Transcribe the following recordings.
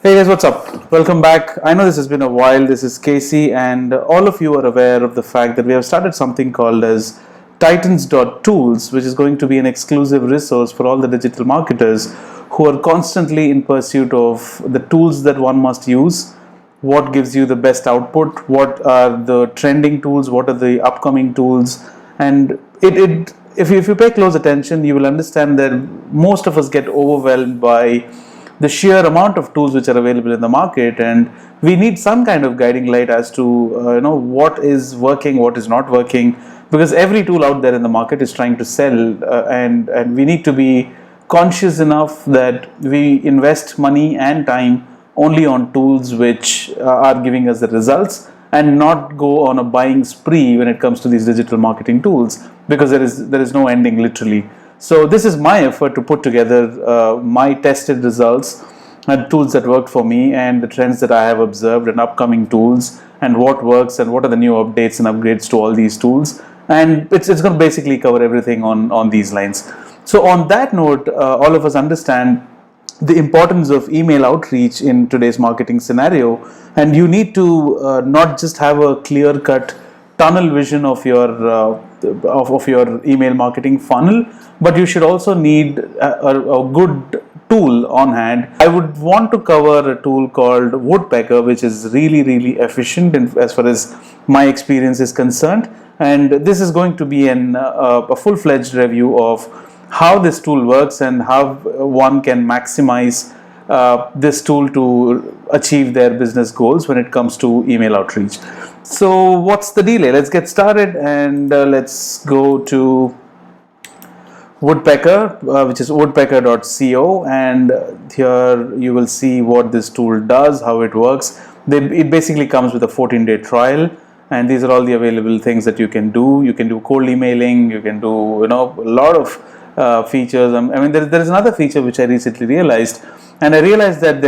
Hey guys, what's up? Welcome back. I know this has been a while. This is Casey, and all of you are aware of the fact that we have started something called as Titans.tools, which is going to be an exclusive resource for all the digital marketers who are constantly in pursuit of the tools that one must use, what gives you the best output, what are the trending tools, what are the upcoming tools, and if you pay close attention, you will understand that most of us get overwhelmed by the sheer amount of tools which are available in the market, and we need some kind of guiding light as to what is working, what is not working, because every tool out there in the market is trying to sell, and we need to be conscious enough that we invest money and time only on tools which are giving us the results, and not go on a buying spree when it comes to these digital marketing tools, because there is no ending, literally. So this is my effort to put together my tested results and tools that worked for me, and the trends that I have observed, and upcoming tools, and what works, and what are the new updates and upgrades to all these tools. And it's going to basically cover everything on these lines. So on that note, all of us understand the importance of email outreach in today's marketing scenario, and you need to not just have a clear-cut tunnel vision of your email marketing funnel, but you should also need a good tool on hand. I would want to cover a tool called Woodpecker, which is really efficient as far as my experience is concerned, and this is going to be a full-fledged review of how this tool works and how one can maximize this tool to achieve their business goals when it comes to email outreach. So what's the delay? Let's get started, and let's go to Woodpecker, which is woodpecker.co, and here you will see what this tool does, how it works. It basically comes with a 14-day trial, and these are all the available things that you can do. You can do cold emailing, you can do a lot of features. I mean, there is another feature which I recently realized, and I realized that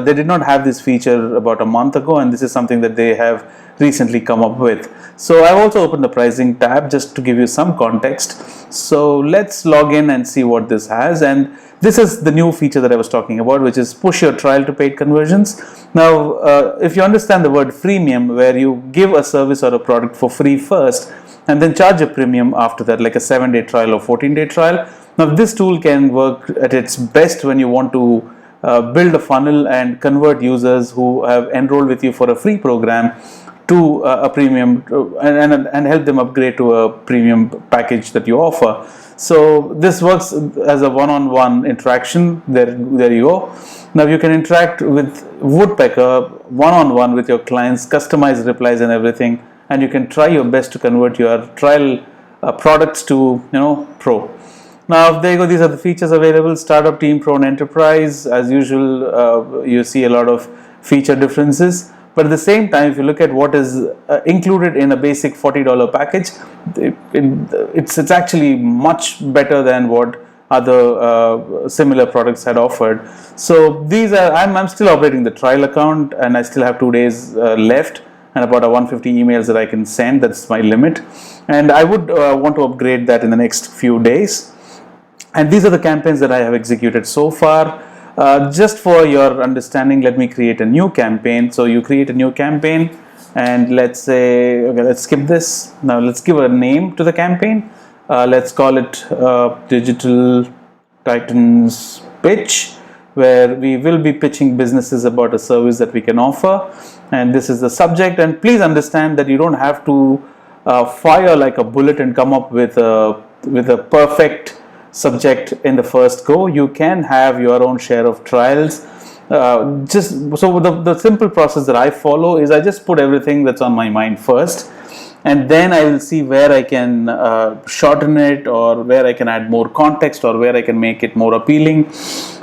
they did not have this feature about a month ago, and this is something that they have recently come up with. So I've also opened the pricing tab just to give you some context. So let's log in and see what this has, and this is the new feature that I was talking about, which is push your trial to paid conversions. Now, if you understand the word freemium, where you give a service or a product for free first and then charge a premium after that, like a 7-day trial or 14-day trial. Now, this tool can work at its best when you want to build a funnel and convert users who have enrolled with you for a free program to a premium, and help them upgrade to a premium package that you offer. So this works as a one-on-one interaction. There you go. Now you can interact with Woodpecker one-on-one with your clients, customize replies and everything, and you can try your best to convert your trial products to pro. Now there you go. These are the features available: Startup, Team, Pro, and Enterprise. As usual, you see a lot of feature differences. But at the same time, if you look at what is included in a basic $40 package, it's actually much better than what other similar products had offered. So these are, I'm still operating the trial account, and I still have 2 days left, and about 150 emails that I can send. That's my limit, and I would want to upgrade that in the next few days. And these are the campaigns that I have executed so far. Just for your understanding, let me create a new campaign. So you create a new campaign, and let's say, okay, let's skip this. Now let's give a name to the campaign. Let's call it Digital Titans Pitch, where we will be pitching businesses about a service that we can offer. And this is the subject. And please understand that you don't have to fire like a bullet and come up with a perfect subject in the first go. You can have your own share of trials. Just so the simple process that I follow is I just put everything that's on my mind first, and then I will see where I can shorten it, or where I can add more context, or where I can make it more appealing.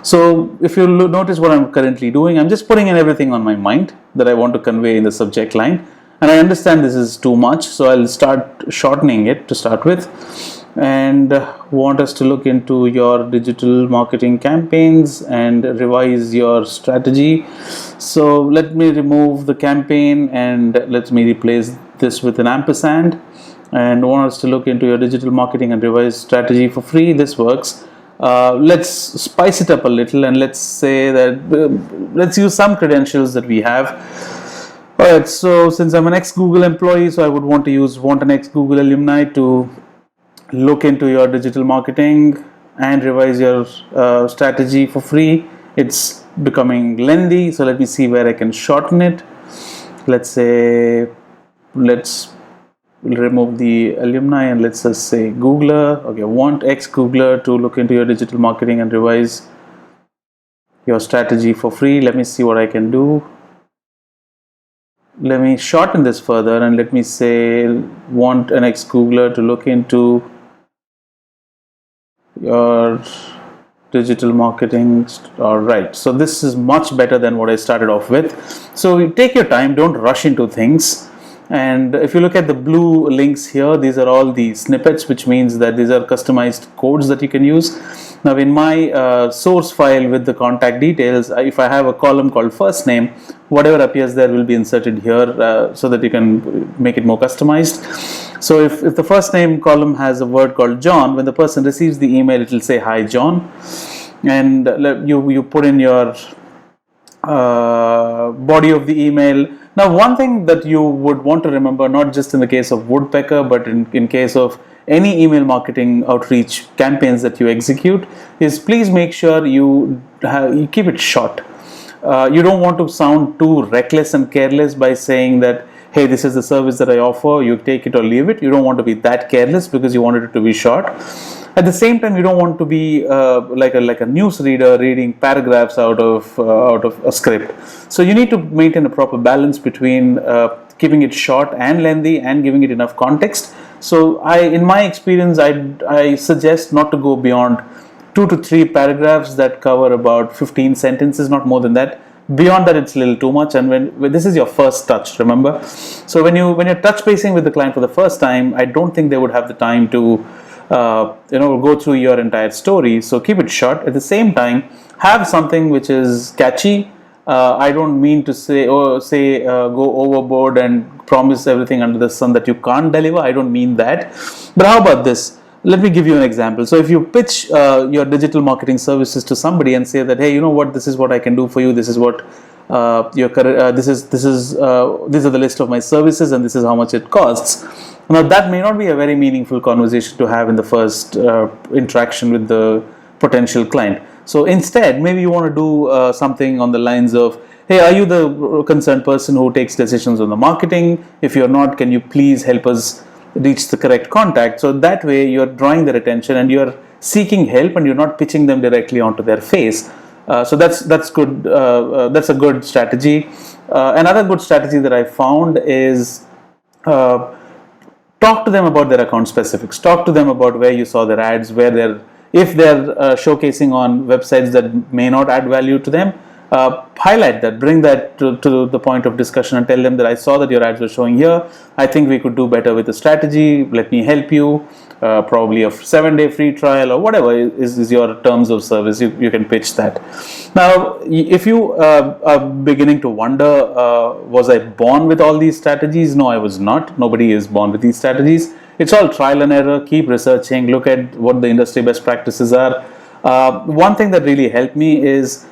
So if you notice what I'm currently doing, I'm just putting in everything on my mind that I want to convey in the subject line, and I understand this is too much, so I'll start shortening it to start with. And want us to look into your digital marketing campaigns and revise your strategy. So let me remove the campaign, and let me replace this with an ampersand, and want us to look into your digital marketing and revise strategy for free. This works. Let's spice it up a little, and let's say that let's use some credentials that we have. Alright, so since I'm an ex-Google employee, so I would want an ex-Google alumni to look into your digital marketing and revise your strategy for free. It's becoming lengthy, so let me see where I can shorten it. Let's remove the alumni and let's just say Googler. Okay, want ex-Googler to look into your digital marketing and revise your strategy for free. Let me see what I can do. Let me shorten this further and let me say want an ex-Googler to look into your digital marketing. All right, so this is much better than what I started off with. So take your time, don't rush into things. And if you look at the blue links here, these are all the snippets, which means that these are customized codes that you can use. Now in my source file with the contact details, if I have a column called first name, whatever appears there will be inserted here so that you can make it more customized. So if the first name column has a word called John, when the person receives the email, it will say, "Hi John," and you put in your body of the email. Now, one thing that you would want to remember, not just in the case of Woodpecker, but in case of any email marketing outreach campaigns that you execute, is please make sure you keep it short. You don't want to sound too reckless and careless by saying that, hey, this is the service that I offer, you take it or leave it. You don't want to be that careless because you wanted it to be short. At the same time, you don't want to be like a newsreader reading paragraphs out of a script. So you need to maintain a proper balance between keeping it short and lengthy and giving it enough context. So in my experience, I suggest not to go beyond 2 to 3 paragraphs that cover about 15 sentences, not more than that. Beyond that, it's a little too much. And when this is your first touch, remember. So when you're touch basing with the client for the first time, I don't think they would have the time to go through your entire story. So keep it short. At the same time, have something which is catchy. I don't mean to say go overboard and promise everything under the sun that you can't deliver. I don't mean that. But how about this? Let me give you an example. So if you pitch your digital marketing services to somebody and say that, hey, you know what, this is what I can do for you. This is what these are the list of my services, and this is how much it costs. Now that may not be a very meaningful conversation to have in the first interaction with the potential client. So instead, maybe you want to do something on the lines of, hey, are you the concerned person who takes decisions on the marketing? If you're not, can you please help us reach the correct contact? So that way you're drawing their attention and you're seeking help and you're not pitching them directly onto their face. So that's good. That's a good strategy. Another good strategy that I found is talk to them about their account specifics. Talk to them about where you saw their ads, if they're showcasing on websites that may not add value to them. Highlight that, bring that to the point of discussion and tell them that I saw that your ads were showing here. I think we could do better with the strategy. Let me help you. Probably a 7-day free trial or whatever is your terms of service. You can pitch that. Now, if you are beginning to wonder, was I born with all these strategies? No, I was not. Nobody is born with these strategies. It's all trial and error. Keep researching. Look at what the industry best practices are. One thing that really helped me is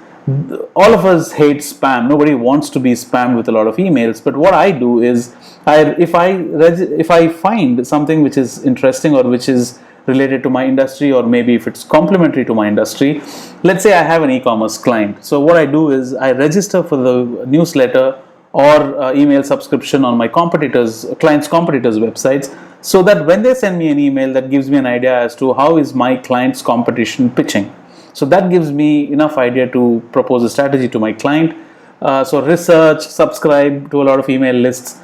all of us hate spam. Nobody wants to be spammed with a lot of emails. But what I do is, if I find something which is interesting or which is related to my industry, or maybe if it's complementary to my industry, let's say I have an e-commerce client. So what I do is I register for the newsletter or email subscription on my clients' competitors' websites, so that when they send me an email, that gives me an idea as to how is my client's competition pitching. So that gives me enough idea to propose a strategy to my client. So research, subscribe to a lot of email lists,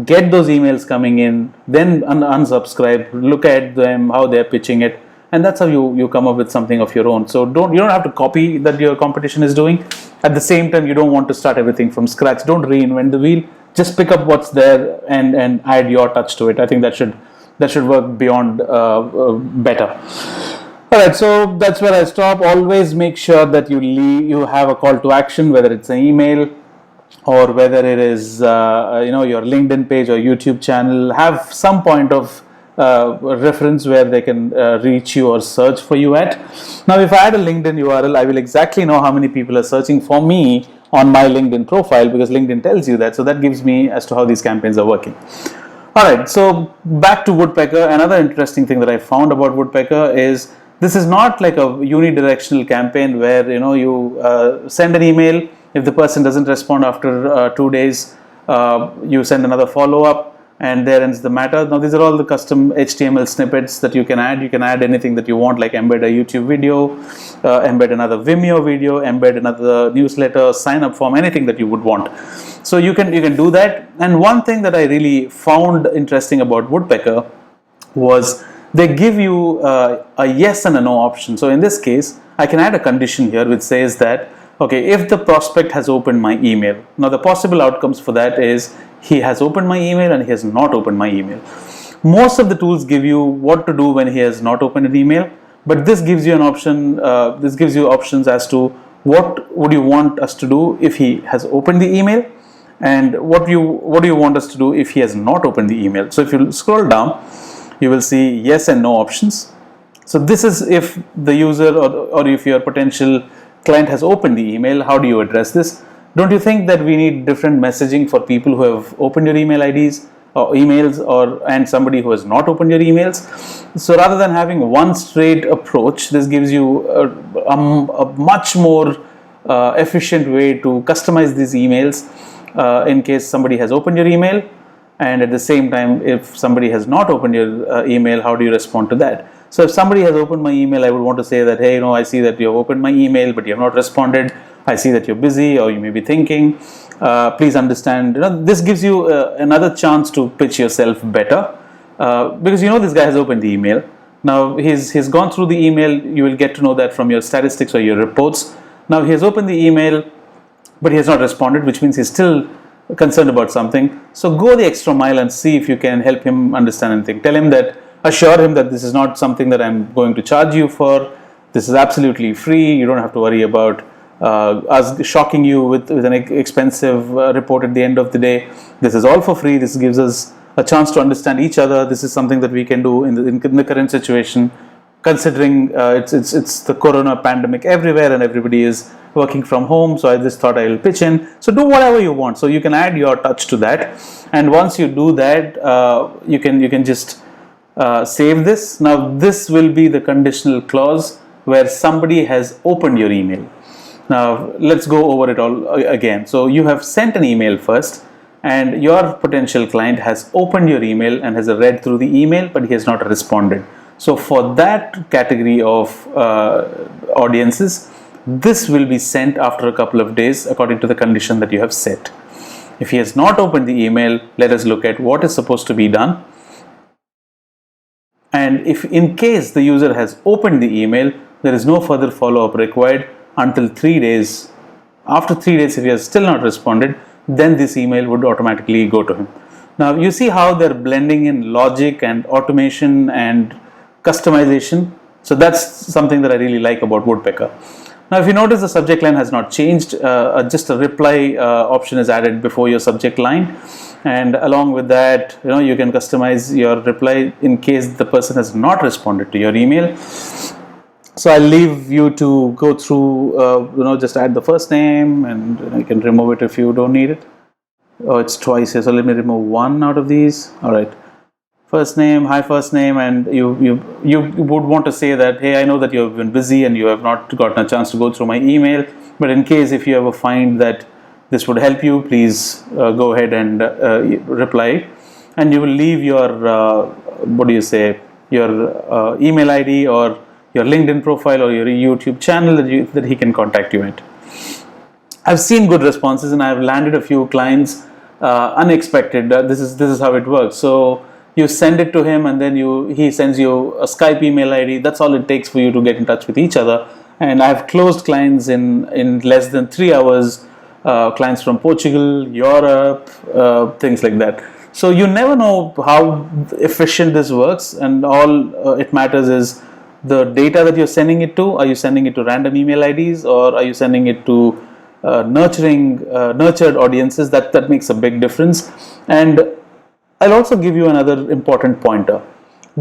get those emails coming in, then unsubscribe, look at them, how they're pitching it, and that's how you come up with something of your own. So you don't have to copy that your competition is doing. At the same time, you don't want to start everything from scratch. Don't reinvent the wheel. Just pick up what's there and add your touch to it. I think that should work beyond better. Alright, so that's where I stop. Always make sure that you have a call to action, whether it's an email or whether it is your LinkedIn page or YouTube channel. Have some point of reference where they can reach you or search for you at. Now, if I add a LinkedIn URL, I will exactly know how many people are searching for me on my LinkedIn profile, because LinkedIn tells you that. So that gives me as to how these campaigns are working. All right, so back to Woodpecker. Another interesting thing that I found about Woodpecker is this is not like a unidirectional campaign where you send an email. If the person doesn't respond after 2 days, you send another follow-up, and there ends the matter. Now, these are all the custom HTML snippets that you can add. You can add anything that you want, like embed a YouTube video, embed another Vimeo video, embed another newsletter, sign-up form, anything that you would want. So you can do that. And one thing that I really found interesting about Woodpecker was they give you a yes and a no option. So in this case, I can add a condition here which says that, okay, if the prospect has opened my email. Now, the possible outcomes for that is he has opened my email and he has not opened my email. Most of the tools give you what to do when he has not opened an email, but this gives you an option. This gives you options as to what would you want us to do if he has opened the email, and what do you want us to do if he has not opened the email. So if you scroll down, you will see yes and no options. So this is if the user or if your potential client has opened the email. How do you address this? Don't you think that we need different messaging for people who have opened your email IDs or emails, and somebody who has not opened your emails? So rather than having one straight approach, this gives you a much more efficient way to customize these emails in case somebody has opened your email, and at the same time, if somebody has not opened your email, how do you respond to that? So if somebody has opened my email, I would want to say that, hey, I see that you have opened my email, but you have not responded. I see that you're busy, or you may be thinking. Please understand. This gives you another chance to pitch yourself better, because this guy has opened the email. Now he's gone through the email. You will get to know that from your statistics or your reports. Now he has opened the email, but he has not responded, which means he's still concerned about something. So go the extra mile and see if you can help him understand anything. Assure him that this is not something that I'm going to charge you for. This is absolutely free. You don't have to worry about us shocking you with an expensive report at the end of the day. This is all for free. This gives us a chance to understand each other. This is something that we can do in the current situation, considering it's the corona pandemic everywhere and everybody is working from home. So I just thought I'll pitch in. So do whatever you want. So you can add your touch to that, and once you do that, you can just save this. Now this will be the conditional clause where somebody has opened your email. Now let's go over it all again. So you have sent an email first, and your potential client has opened your email and has read through the email, but he has not responded. So for that category of audiences, this will be sent after a couple of days according to the condition that you have set. If he has not opened the email, let us look at what is supposed to be done. And if in case the user has opened the email, there is no further follow-up required until 3 days. After 3 days, if he has still not responded, then this email would automatically go to him. Now you see how they're blending in logic and automation and customization. So that's something that I really like about Woodpecker. Now if you notice, the subject line has not changed. Just a reply option is added before your subject line, and along with that, you can customize your reply in case the person has not responded to your email. So I'll leave you to go through, just add the first name, and you can remove it if you don't need it. Oh, it's twice here, so let me remove one out of these. All right. First name, hi first name, and you would want to say that, hey, I know that you have been busy and you have not gotten a chance to go through my email, but in case if you ever find that this would help you, please go ahead and reply, and you will leave your your email ID or your LinkedIn profile or your YouTube channel that he can contact you at. I've seen good responses, and I've landed a few clients unexpected. This is how it works. So you send it to him, and then he sends you a Skype email ID. That's all it takes for you to get in touch with each other. And I've closed clients in less than 3 hours. Clients from Portugal, Europe, things like that. So you never know how efficient this works, and all it matters is the data that you're sending it to. Are you sending it to random email IDs, or are you sending it to nurtured audiences? That makes a big difference. And I'll also give you another important pointer.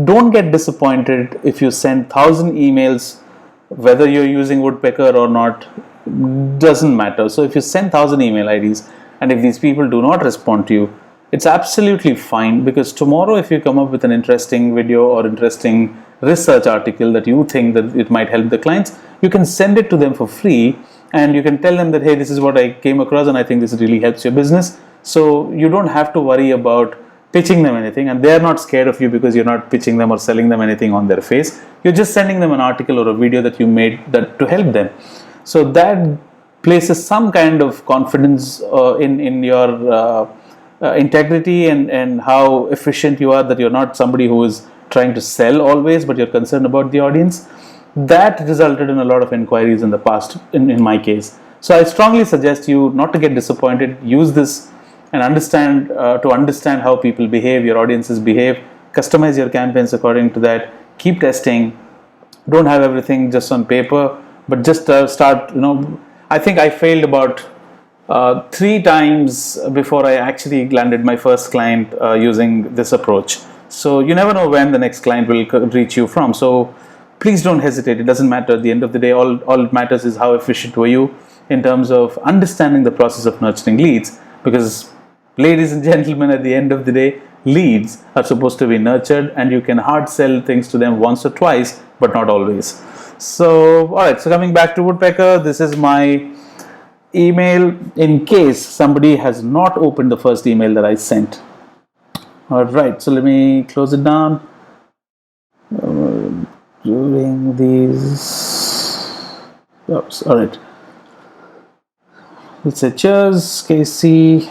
Don't get disappointed if you send 1,000 emails, whether you're using Woodpecker or not, doesn't matter. So if you send 1,000 email IDs and if these people do not respond to you, it's absolutely fine, because tomorrow if you come up with an interesting video or interesting research article that you think that it might help the clients, you can send it to them for free and you can tell them that, hey, this is what I came across and I think this really helps your business. So you don't have to worry about pitching them anything, and they're not scared of you because you're not pitching them or selling them anything on their face. You're just sending them an article or a video that you made that to help them. So that places some kind of confidence in your integrity and how efficient you are, that you're not somebody who is trying to sell always, but you're concerned about the audience. That resulted in a lot of inquiries in the past, in my case. So I strongly suggest you not to get disappointed. Use this and understand how people behave, your audiences behave. Customize your campaigns according to that. Keep testing. Don't have everything just on paper, but just start. I think I failed about 3 times before I actually landed my first client using this approach. So you never know when the next client will reach you from. So please don't hesitate. It doesn't matter. At the end of the day, all it matters is how efficient were you in terms of understanding the process of nurturing leads. Because, ladies and gentlemen, at the end of the day, leads are supposed to be nurtured, and you can hard sell things to them once or twice, but not always. So, alright, so coming back to Woodpecker, this is my email in case somebody has not opened the first email that I sent. Alright, so let me close it down. During these, oops, alright. Let's say cheers, Casey.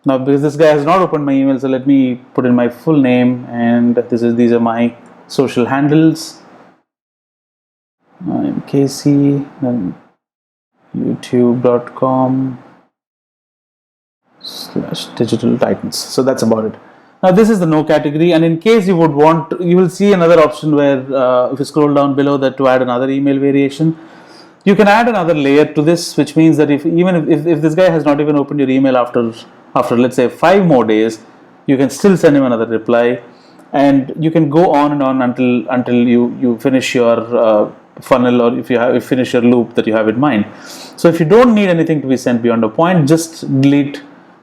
Now, because this guy has not opened my email, so let me put in my full name, and these are my social handles. I'm Casey, then youtube.com/digital titans. So that's about it. Now this is the no category, and in case you would want, you will see another option where if you scroll down below that, to add another email variation, you can add another layer to this, which means that if this guy has not even opened your email after let's say 5 more days, you can still send him another reply, and you can go on and on until you finish your funnel, or if you finish your loop that you have in mind. So if you don't need anything to be sent beyond a point, just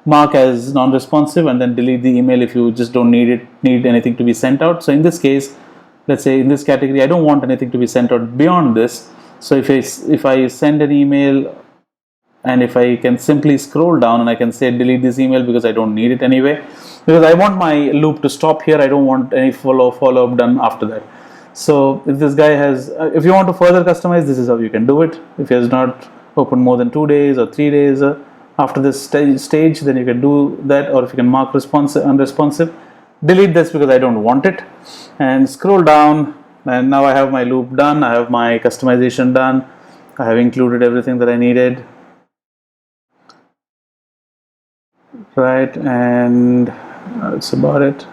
mark as non-responsive and then delete the email if you just don't need anything to be sent out. So in this case, let's say in this category, I don't want anything to be sent out beyond this. So if I send an email, and if I can simply scroll down and I can say delete this email because I don't need it anyway, because I want my loop to stop here. I don't want any follow-up done after that. So if this guy has, if you want to further customize, this is how you can do it. If he has not opened more than 2 days or 3 days after this stage, then you can do that. Or if you can mark unresponsive, delete this because I don't want it, and scroll down. And now I have my loop done. I have my customization done. I have included everything that I needed. Right, and that's about it.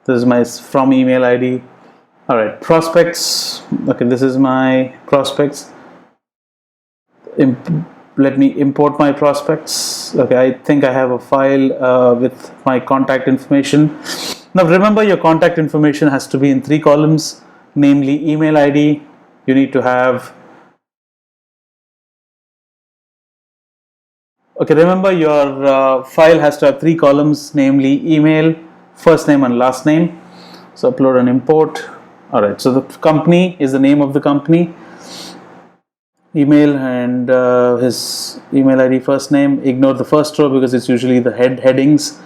This is my from email ID. All right, prospects. Okay, this is my prospects. Let me import my prospects. Okay, I think I have a file with my contact information. Now remember, your contact information has to be in 3 columns, namely email ID. You need to have, okay, remember your file has to have 3 columns, namely email, first name and last name. So upload and import. Alright, so the company is the name of the company, email and his email ID, first name. Ignore the first row because it's usually the headings.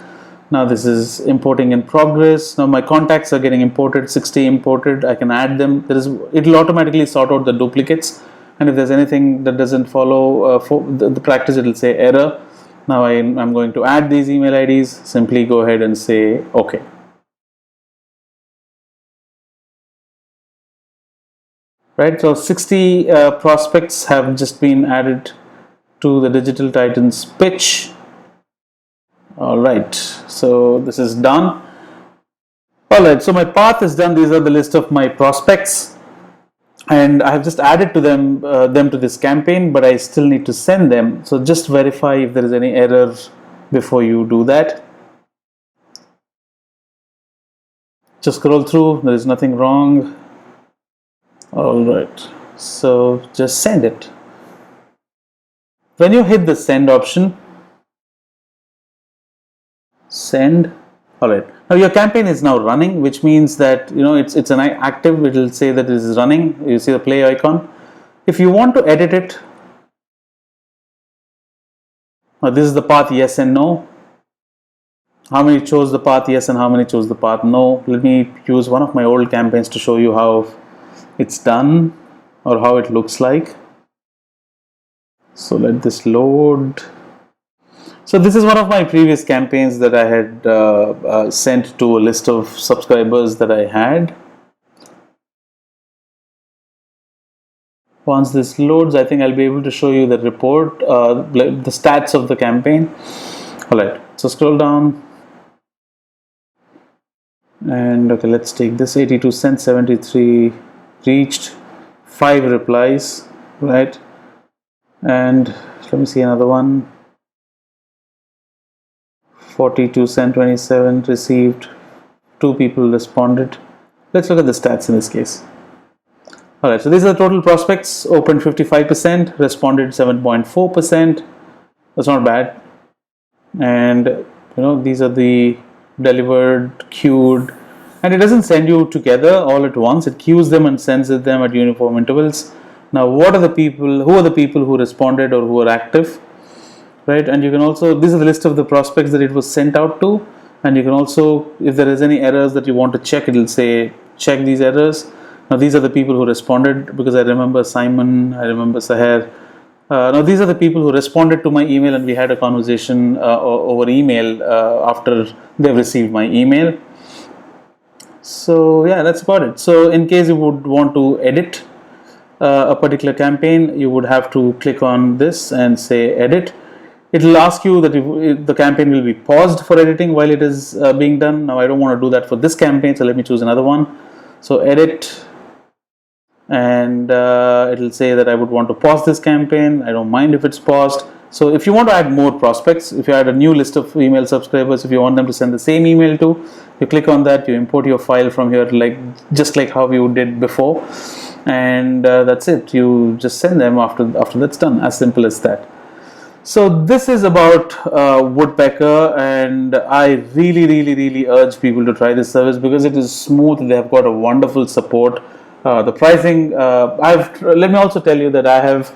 Now this is importing in progress. Now my contacts are getting imported, 60 imported. I can add them. It will automatically sort out the duplicates, and if there's anything that doesn't follow the practice, it will say error. Now I'm going to add these email IDs. Simply go ahead and say OK. Right, so 60 prospects have just been added to the Digital Titans pitch. All right, so this is done. All right, so my path is done. These are the list of my prospects, and I have just added to them to this campaign, but I still need to send them. So just verify if there is any error before you do that. Just scroll through, there is nothing wrong. All right, so just send it. When you hit the send option, send. All right, now your campaign is now running, which means that it's an active. It will say that it is running. You see the play icon. If you want to edit it, now this is the path yes and no. How many chose the path yes and how many chose the path no? Let me use one of my old campaigns to show you how it's done or how it looks like. So let this load. So this is one of my previous campaigns that I had sent to a list of subscribers that I had. Once this loads, I think I'll be able to show you the report, the stats of the campaign. All right, so scroll down. And okay, let's take this 82 cents, 73 reached, 5 replies, right? And let me see another one. 42 cent 27 received, 2 people responded. Let's look at the stats in this case. All right, so these are the total prospects. Opened 55%, responded 7.4%. That's not bad. And these are the delivered, queued, and it doesn't send you together all at once. It queues them and sends them at uniform intervals. Now, who are the people who responded or who are active, right? And you can also, this is the list of the prospects that it was sent out to, and you can also, if there is any errors that you want to check, it will say check these errors. Now, these are the people who responded, because I remember Simon, I remember Saher. Now, these are the people who responded to my email, and we had a conversation over email after they've received my email. So yeah, that's about it. So in case you would want to edit a particular campaign, you would have to click on this and say edit. It will ask you that if the campaign will be paused for editing while it is being done. Now, I don't want to do that for this campaign, so let me choose another one. So edit. And it will say that I would want to pause this campaign. I don't mind if it's paused. So if you want to add more prospects, if you add a new list of email subscribers, if you want them to send the same email to, you click on that, you import your file from here, just like how you did before, and that's it. You just send them after that's done. As simple as that. So this is about Woodpecker, and I really urge people to try this service because it is smooth. They have got a wonderful support. The pricing, let me also tell you that I have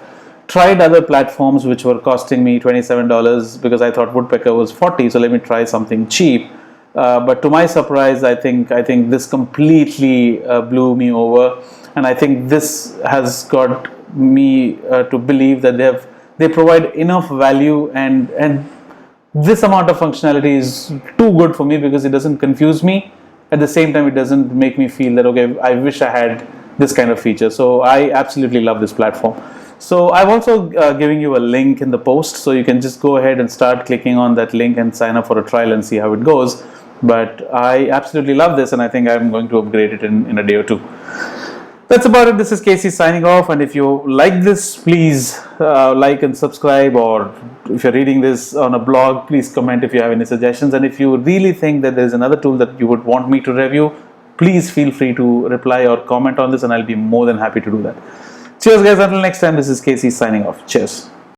tried other platforms which were costing me $27 because I thought Woodpecker was $40, so let me try something cheap. But to my surprise, I think this completely blew me over, and I think this has got me to believe that they provide enough value, and this amount of functionality is too good for me because it doesn't confuse me. At the same time, it doesn't make me feel that, okay, I wish I had this kind of feature. So I absolutely love this platform. So I've also giving you a link in the post, so you can just go ahead and start clicking on that link and sign up for a trial and see how it goes. But I absolutely love this, and I think I'm going to upgrade it in a day or two. That's about it. This is Casey signing off, and if you like this, please like and subscribe, or if you're reading this on a blog, please comment if you have any suggestions. And if you really think that there's another tool that you would want me to review, please feel free to reply or comment on this, and I'll be more than happy to do that. Cheers guys, until next time, this is Casey signing off. Cheers.